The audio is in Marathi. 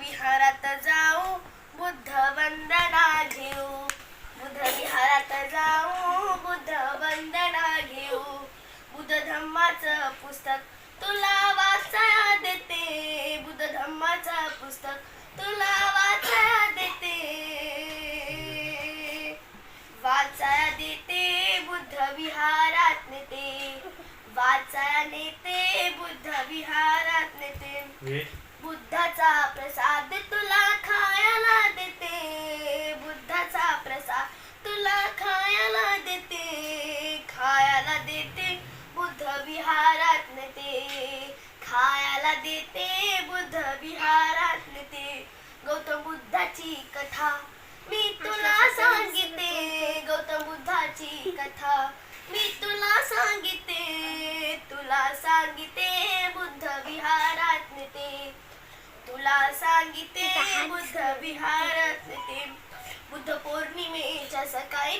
विहारात जाऊ बुद्ध वंदना घेऊ, बुद्ध विहारात जाऊ बुद्ध वंदना घेऊ. बुद्ध धम्माचं पुस्तक तुला वाचाया देते, बुद्ध धम्माचं पुस्तक तुला वाचाया देते, वाचाया देते बुद्ध विहारात नेते, वाचाया नेते बुद्ध विहारात नेते. बुद्धाचा प्रसाद तुला खायला देते, बुद्धाचा प्रसाद तुला खायला देते, खायला देते बुद्ध विहारात नेते, खायला देते बुद्ध विहारात नेते. गौतम बुद्धाची कथा मी तुला सांगिते, गौतम बुद्धाची कथा मी तुला सांगिते, तुला सांगिते बुद्ध विहारात नेते, तुला सांगिते बुद्ध विहारात नेते. बुद्ध पौर्णिमेच्या सकाळी